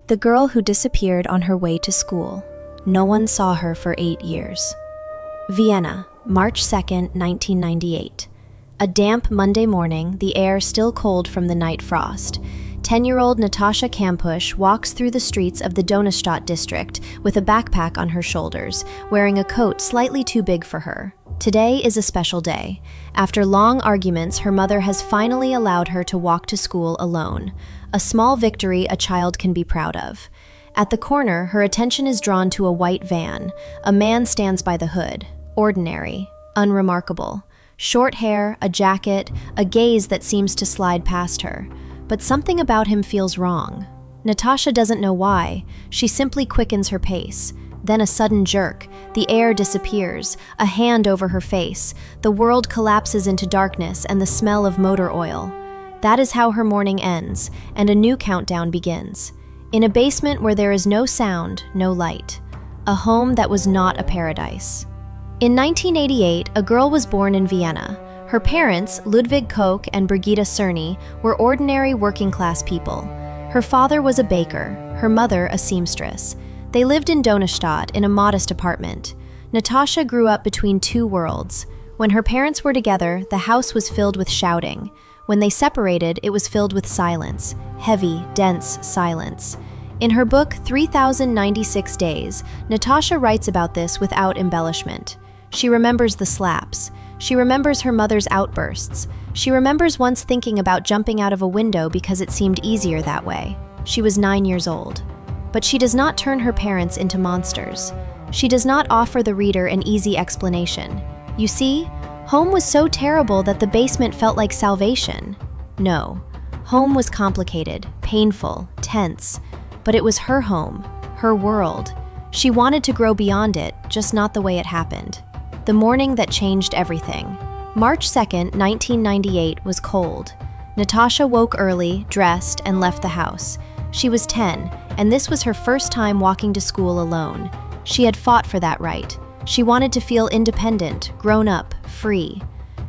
The girl who disappeared on her way to school. No one saw her for 8 years. Vienna, March 2nd, 1998. A damp Monday morning, the air still cold from the night frost. 10-year-old Natascha Kampusch walks through the streets of the Donaustadt district with a backpack on her shoulders, wearing a coat slightly too big for her. Today is a special day. After long arguments, her mother has finally allowed her to walk to school alone. A small victory a child can be proud of. At the corner, her attention is drawn to a white van. A man stands by the hood. Ordinary, unremarkable. Short hair, a jacket, a gaze that seems to slide past her. But something about him feels wrong. Natascha doesn't know why. She simply quickens her pace. Then a sudden jerk. The air disappears, a hand over her face. The world collapses into darkness and the smell of motor oil. That is how her morning ends, and a new countdown begins. In a basement where there is no sound, no light. A home that was not a paradise. In 1988, a girl was born in Vienna. Her parents, Ludwig Koch and Brigitte Cerny, were ordinary working-class people. Her father was a baker, her mother a seamstress. They lived in Donaustadt in a modest apartment. Natascha grew up between two worlds. When her parents were together, the house was filled with shouting. When they separated, it was filled with silence, heavy, dense silence. In her book, 3096 Days, Natascha writes about this without embellishment. She remembers the slaps. She remembers her mother's outbursts. She remembers once thinking about jumping out of a window because it seemed easier that way. She was 9 years old. But she does not turn her parents into monsters. She does not offer the reader an easy explanation. You see, home was so terrible that the basement felt like salvation. No, home was complicated, painful, tense. But it was her home, her world. She wanted to grow beyond it, just not the way it happened. The morning that changed everything. March 2nd, 1998 was cold. Natascha woke early, dressed, and left the house. She was 10, and this was her first time walking to school alone. She had fought for that right. She wanted to feel independent, grown up, free.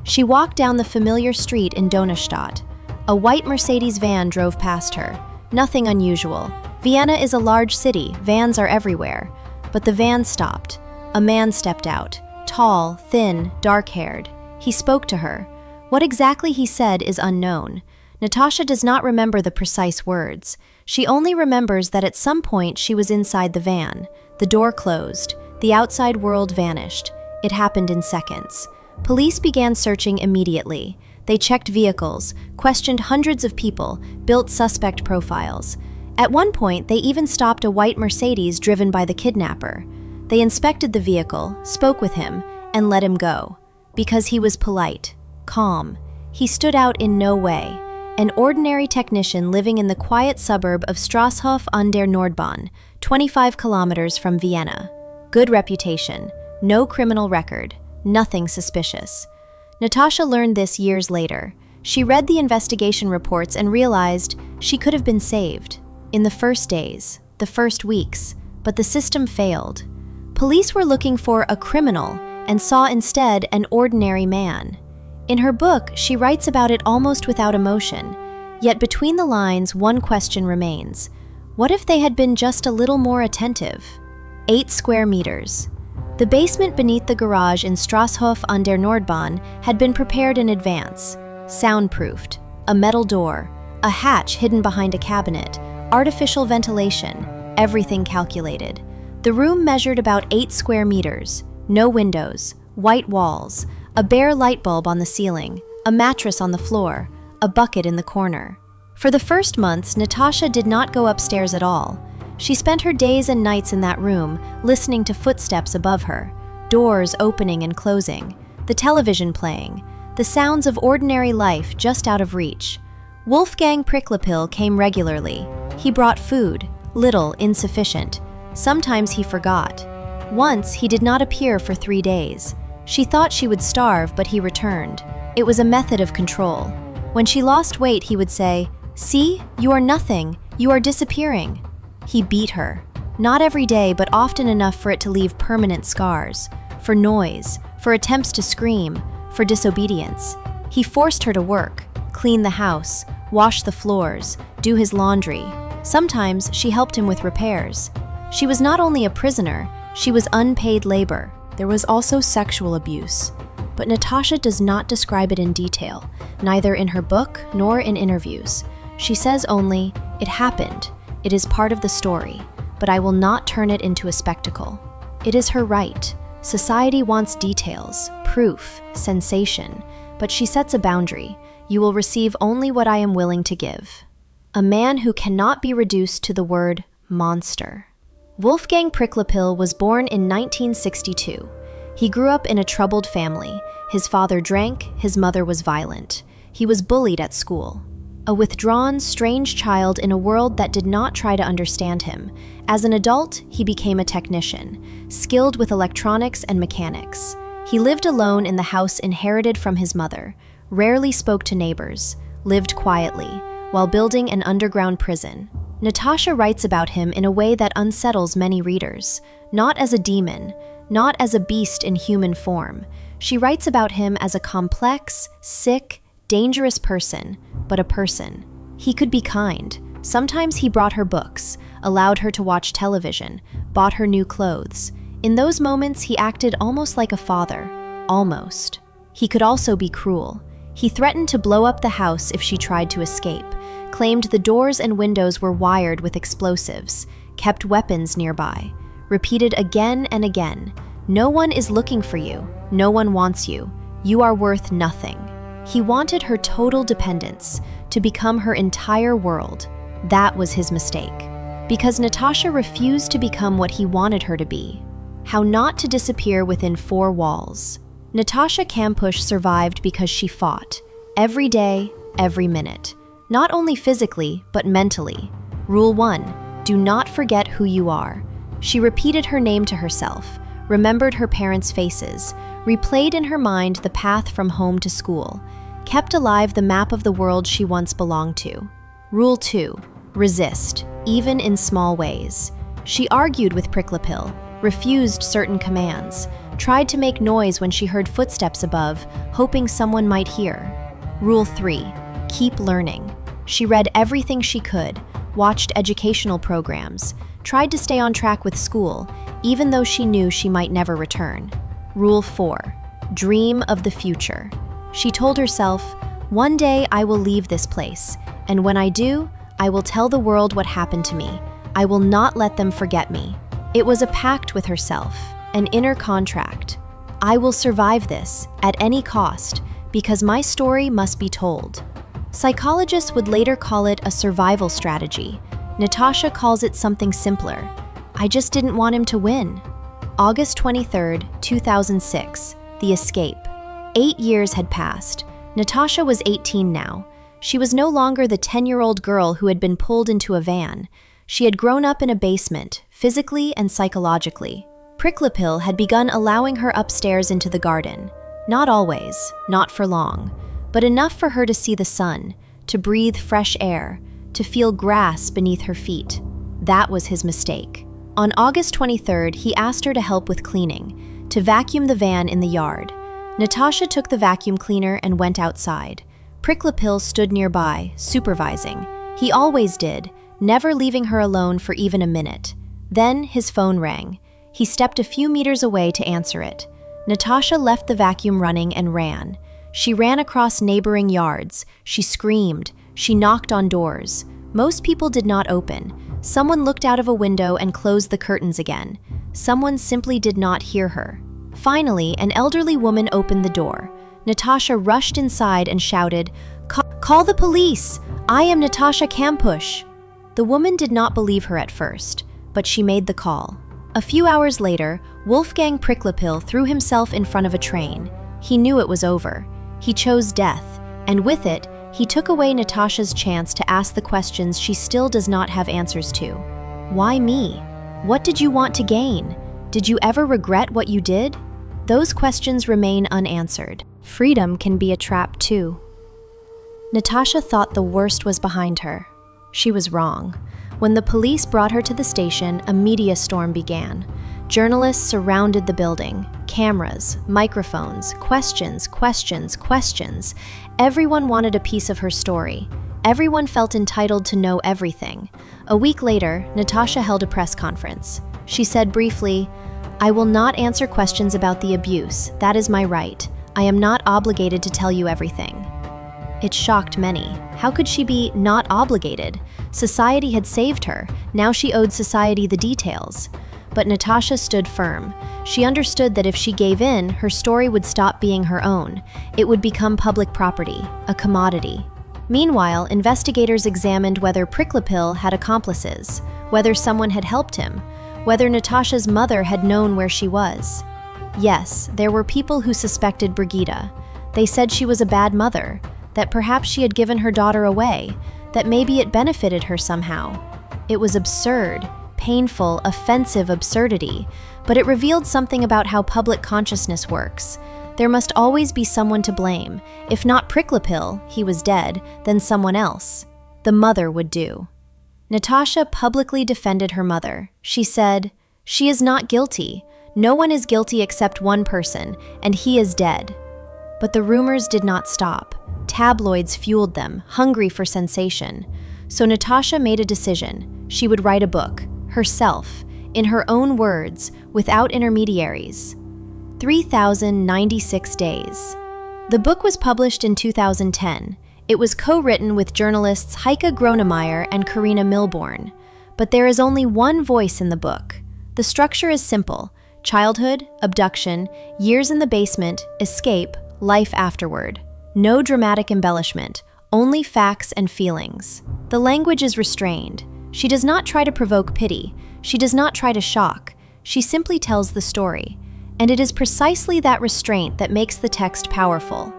She walked down the familiar street in Donaustadt. A white Mercedes van drove past her. Nothing unusual. Vienna is a large city, vans are everywhere. But the van stopped. A man stepped out. Tall, thin, dark-haired. He spoke to her. What exactly he said is unknown. Natascha does not remember the precise words. She only remembers that at some point she was inside the van. The door closed. The outside world vanished. It happened in seconds. Police began searching immediately. They checked vehicles, questioned hundreds of people, built suspect profiles. At one point, they even stopped a white Mercedes driven by the kidnapper. They inspected the vehicle, spoke with him, and let him go. Because he was polite, calm. He stood out in no way. An ordinary technician living in the quiet suburb of Straßhof an der Nordbahn, 25 kilometers from Vienna. Good reputation, no criminal record, nothing suspicious. Natascha learned this years later. She read the investigation reports and realized she could have been saved. In the first days, the first weeks, but the system failed. Police were looking for a criminal and saw instead an ordinary man. In her book, she writes about it almost without emotion. Yet between the lines, one question remains. What if they had been just a little more attentive? 8 square meters. The basement beneath the garage in Straßhof an der Nordbahn had been prepared in advance. Soundproofed, a metal door, a hatch hidden behind a cabinet, artificial ventilation, everything calculated. The room measured about 8 square meters, no windows, white walls, a bare light bulb on the ceiling, a mattress on the floor, a bucket in the corner. For the first months, Natascha did not go upstairs at all. She spent her days and nights in that room, listening to footsteps above her, doors opening and closing, the television playing, the sounds of ordinary life just out of reach. Wolfgang Pricklapil came regularly. He brought food, little, insufficient. Sometimes he forgot. Once, he did not appear for 3 days. She thought she would starve, but he returned. It was a method of control. When she lost weight, he would say, "See, you are nothing. You are disappearing." He beat her. Not every day, but often enough for it to leave permanent scars. For noise, for attempts to scream, for disobedience. He forced her to work, clean the house, wash the floors, do his laundry. Sometimes she helped him with repairs. She was not only a prisoner, she was unpaid labor. There was also sexual abuse, but Natascha does not describe it in detail, neither in her book nor in interviews. She says only, "It happened. It is part of the story, but I will not turn it into a spectacle." It is her right. Society wants details, proof, sensation, but she sets a boundary. You will receive only what I am willing to give. A man who cannot be reduced to the word monster. Wolfgang Pricklepil was born in 1962. He grew up in a troubled family. His father drank, his mother was violent. He was bullied at school. A withdrawn, strange child in a world that did not try to understand him. As an adult, he became a technician, skilled with electronics and mechanics. He lived alone in the house inherited from his mother, rarely spoke to neighbors, lived quietly, while building an underground prison. Natascha writes about him in a way that unsettles many readers, not as a demon, not as a beast in human form. She writes about him as a complex, sick, dangerous person, but a person. He could be kind. Sometimes he brought her books, allowed her to watch television, bought her new clothes. In those moments, he acted almost like a father. Almost. He could also be cruel. He threatened to blow up the house if she tried to escape, claimed the doors and windows were wired with explosives, kept weapons nearby, repeated again and again, "No one is looking for you. No one wants you. You are worth nothing." He wanted her total dependence, to become her entire world. That was his mistake. Because Natascha refused to become what he wanted her to be. How not to disappear within four walls. Natascha Kampusch survived because she fought. Every day, every minute. Not only physically, but mentally. Rule 1, do not forget who you are. She repeated her name to herself, remembered her parents' faces, replayed in her mind the path from home to school, kept alive the map of the world she once belonged to. Rule 2, resist, even in small ways. She argued with Pricklepil, refused certain commands, tried to make noise when she heard footsteps above, hoping someone might hear. Rule 3, keep learning. She read everything she could, watched educational programs, tried to stay on track with school, even though she knew she might never return. Rule 4, dream of the future. She told herself, "One day I will leave this place, and when I do, I will tell the world what happened to me. I will not let them forget me." It was a pact with herself, an inner contract. I will survive this, at any cost, because my story must be told. Psychologists would later call it a survival strategy. Natascha calls it something simpler. I just didn't want him to win. August 23, 2006, The Escape. 8 years had passed. Natascha was 18 now. She was no longer the 10-year-old girl who had been pulled into a van. She had grown up in a basement, physically and psychologically. Pricklepil had begun allowing her upstairs into the garden. Not always, not for long, but enough for her to see the sun, to breathe fresh air, to feel grass beneath her feet. That was his mistake. On August 23rd, he asked her to help with cleaning, to vacuum the van in the yard. Natascha took the vacuum cleaner and went outside. Pricklepil stood nearby, supervising. He always did, never leaving her alone for even a minute. Then his phone rang. He stepped a few meters away to answer it. Natascha left the vacuum running and ran. She ran across neighboring yards. She screamed. She knocked on doors. Most people did not open. Someone looked out of a window and closed the curtains again. Someone simply did not hear her. Finally, an elderly woman opened the door. Natascha rushed inside and shouted, "Call the police! I am Natascha Kampusch!" The woman did not believe her at first, but she made the call. A few hours later, Wolfgang Pricklepil threw himself in front of a train. He knew it was over. He chose death, and with it, he took away Natascha's chance to ask the questions she still does not have answers to. Why me? What did you want to gain? Did you ever regret what you did? Those questions remain unanswered. Freedom can be a trap too. Natascha thought the worst was behind her. She was wrong. When the police brought her to the station, a media storm began. Journalists surrounded the building. Cameras, microphones, questions. Everyone wanted a piece of her story. Everyone felt entitled to know everything. A week later, Natascha held a press conference. She said briefly, "I will not answer questions about the abuse. That is my right. I am not obligated to tell you everything." It shocked many. How could she be not obligated? Society had saved her. Now she owed society the details. But Natascha stood firm. She understood that if she gave in, her story would stop being her own. It would become public property, a commodity. Meanwhile, investigators examined whether Priklopil had accomplices, whether someone had helped him, whether Natascha's mother had known where she was. Yes, there were people who suspected Brigida. They said she was a bad mother, that perhaps she had given her daughter away, that maybe it benefited her somehow. It was absurd, painful, offensive absurdity, but it revealed something about how public consciousness works. There must always be someone to blame. If not Priklopil, he was dead, then someone else. The mother would do. Natascha publicly defended her mother. She said, "She is not guilty. No one is guilty except one person, and he is dead." But the rumors did not stop. Tabloids fueled them, hungry for sensation. So Natascha made a decision. She would write a book, herself, in her own words, without intermediaries. 3,096 days. The book was published in 2010. It was co-written with journalists Heike Gronemeyer and Karina Milborn. But there is only one voice in the book. The structure is simple: childhood, abduction, years in the basement, escape, life afterward. No dramatic embellishment, only facts and feelings. The language is restrained. She does not try to provoke pity. She does not try to shock. She simply tells the story. And it is precisely that restraint that makes the text powerful.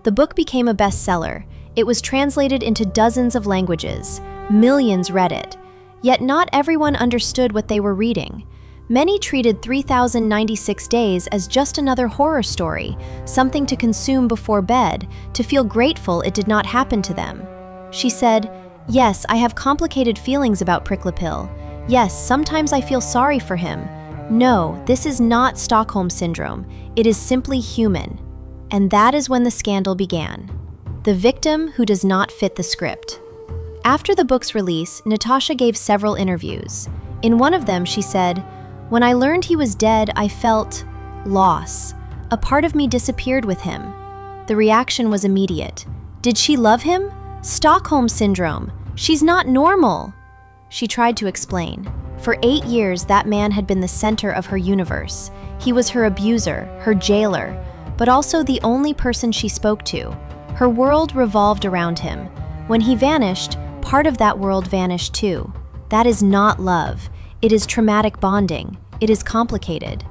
The book became a bestseller. It was translated into dozens of languages. Millions read it. Yet not everyone understood what they were reading. Many treated 3,096 days as just another horror story, something to consume before bed, to feel grateful it did not happen to them. She said, "Yes, I have complicated feelings about Priklopil. Yes, sometimes I feel sorry for him. No, this is not Stockholm Syndrome. It is simply human." And that is when the scandal began. The victim who does not fit the script. After the book's release, Natascha gave several interviews. In one of them, she said, "When I learned he was dead, I felt loss. A part of me disappeared with him." The reaction was immediate. Did she love him? Stockholm Syndrome. She's not normal. She tried to explain. For 8 years, that man had been the center of her universe. He was her abuser, her jailer, but also the only person she spoke to. Her world revolved around him. When he vanished, part of that world vanished too. That is not love. It is traumatic bonding. It is complicated.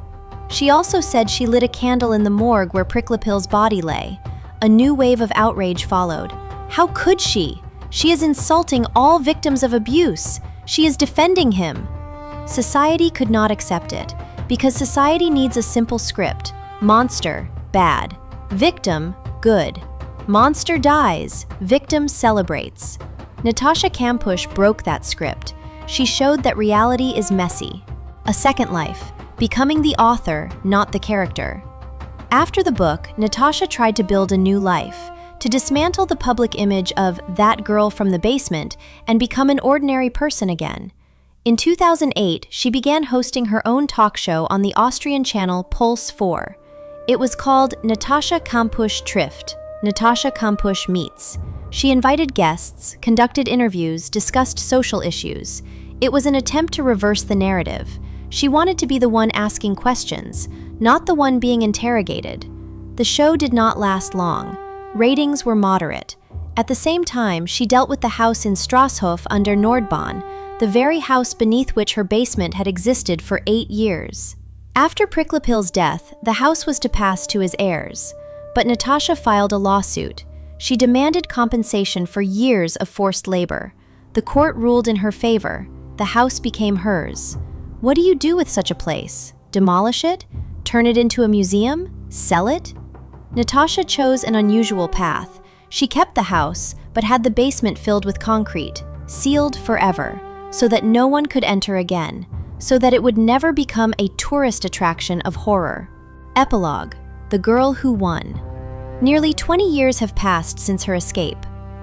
She also said she lit a candle in the morgue where Priklopil's body lay. A new wave of outrage followed. How could she? She is insulting all victims of abuse. She is defending him. Society could not accept it, because society needs a simple script. Monster, bad. Victim, good. Monster dies, victim celebrates. Natascha Kampusch broke that script. She showed that reality is messy. A second life, becoming the author, not the character. After the book, Natascha tried to build a new life, to dismantle the public image of that girl from the basement and become an ordinary person again. In 2008, she began hosting her own talk show on the Austrian channel Pulse 4. It was called Natascha Kampusch trifft, Natascha Kampusch meets. She invited guests, conducted interviews, discussed social issues. It was an attempt to reverse the narrative. She wanted to be the one asking questions, not the one being interrogated. The show did not last long. Ratings were moderate. At the same time, she dealt with the house in Strasshof under Nordbahn, the very house beneath which her basement had existed for 8 years. After Priklopil's death, the house was to pass to his heirs. But Natascha filed a lawsuit. She demanded compensation for years of forced labor. The court ruled in her favor. The house became hers. What do you do with such a place? Demolish it? Turn it into a museum? Sell it? Natascha chose an unusual path. She kept the house, but had the basement filled with concrete, sealed forever, so that no one could enter again, so that it would never become a tourist attraction of horror. Epilogue: The Girl Who Won. Nearly 20 years have passed since her escape.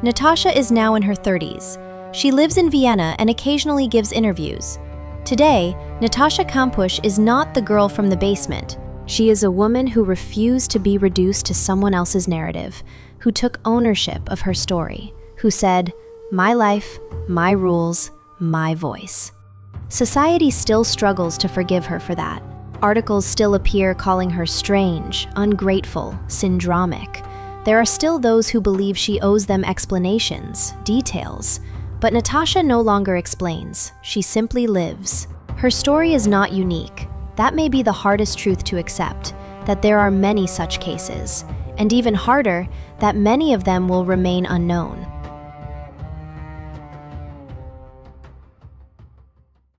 Natascha is now in her 30s. She lives in Vienna and occasionally gives interviews. Today, Natascha Kampusch is not the girl from the basement. She is a woman who refused to be reduced to someone else's narrative, who took ownership of her story, who said, "My life, my rules, my voice." Society still struggles to forgive her for that. Articles still appear calling her strange, ungrateful, syndromic. There are still those who believe she owes them explanations, details. But Natascha no longer explains. She simply lives. Her story is not unique. That may be the hardest truth to accept, that there are many such cases, and even harder, that many of them will remain unknown.